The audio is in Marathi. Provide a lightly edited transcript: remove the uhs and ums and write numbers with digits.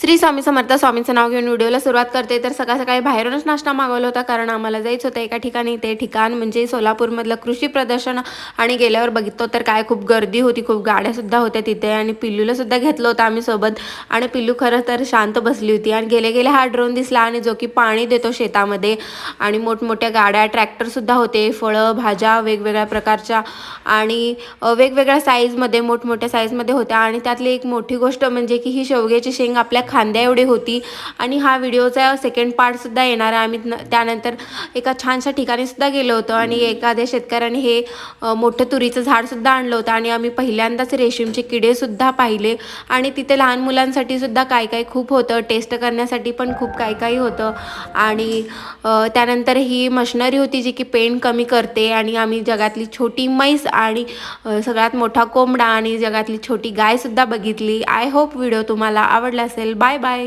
श्री स्वामी समर्थ. स्वामींचं नाव घेऊन व्हिडिओला सुरुवात करते. तर सकाळ सकाळी बाहेरूनच नाश्ता मागवला होता, कारण आम्हाला जायचं होतं एका ठिकाणी. ते ठिकाण म्हणजे सोलापूरमधलं कृषी प्रदर्शन. आणि गेल्यावर बघितलं तर काय खूप गर्दी होती, खूप गाड्यासुद्धा होत्या तिथे. आणि पिल्लूलासुद्धा घेतलं होतं आम्ही सोबत. आणि पिल्लू खरं तर शांत बसली होती. आणि गेले गेले हा ड्रोन दिसला, आणि जो की पाणी देतो शेतामध्ये. आणि मोठमोठ्या गाड्या, ट्रॅक्टरसुद्धा होते, फळं भाज्या वेगवेगळ्या प्रकारच्या आणि वेगवेगळ्या साईजमध्ये, मोठमोठ्या साईजमध्ये होत्या. आणि त्यातली एक मोठी गोष्ट म्हणजे की ही शेवग्याची शेंग आपल्या खांद्या एवढी होती. आणि हा व्हिडिओचा सेकंड पार्टसुद्धा येणार आहे. आम्ही त्यानंतर एका छानशा ठिकाणीसुद्धा गेलो होतो, आणि एखाद्या शेतकऱ्याने हे मोठं तुरीचं झाडसुद्धा आणलं होतं. आणि आम्ही पहिल्यांदाच रेशीमचे किडेसुद्धा पाहिले. आणि तिथे लहान मुलांसाठी सुद्धा काय काय खूप होतं, टेस्ट करण्यासाठी पण खूप काही काही होतं. आणि त्यानंतर ही मशिनरी होती जी की पेन कमी करते. आणि आम्ही जगातली छोटी म्हैस आणि सगळ्यात मोठा कोंबडा आणि जगातली छोटी गायसुद्धा बघितली. आय होप व्हिडिओ तुम्हाला आवडला असेल. Bye bye.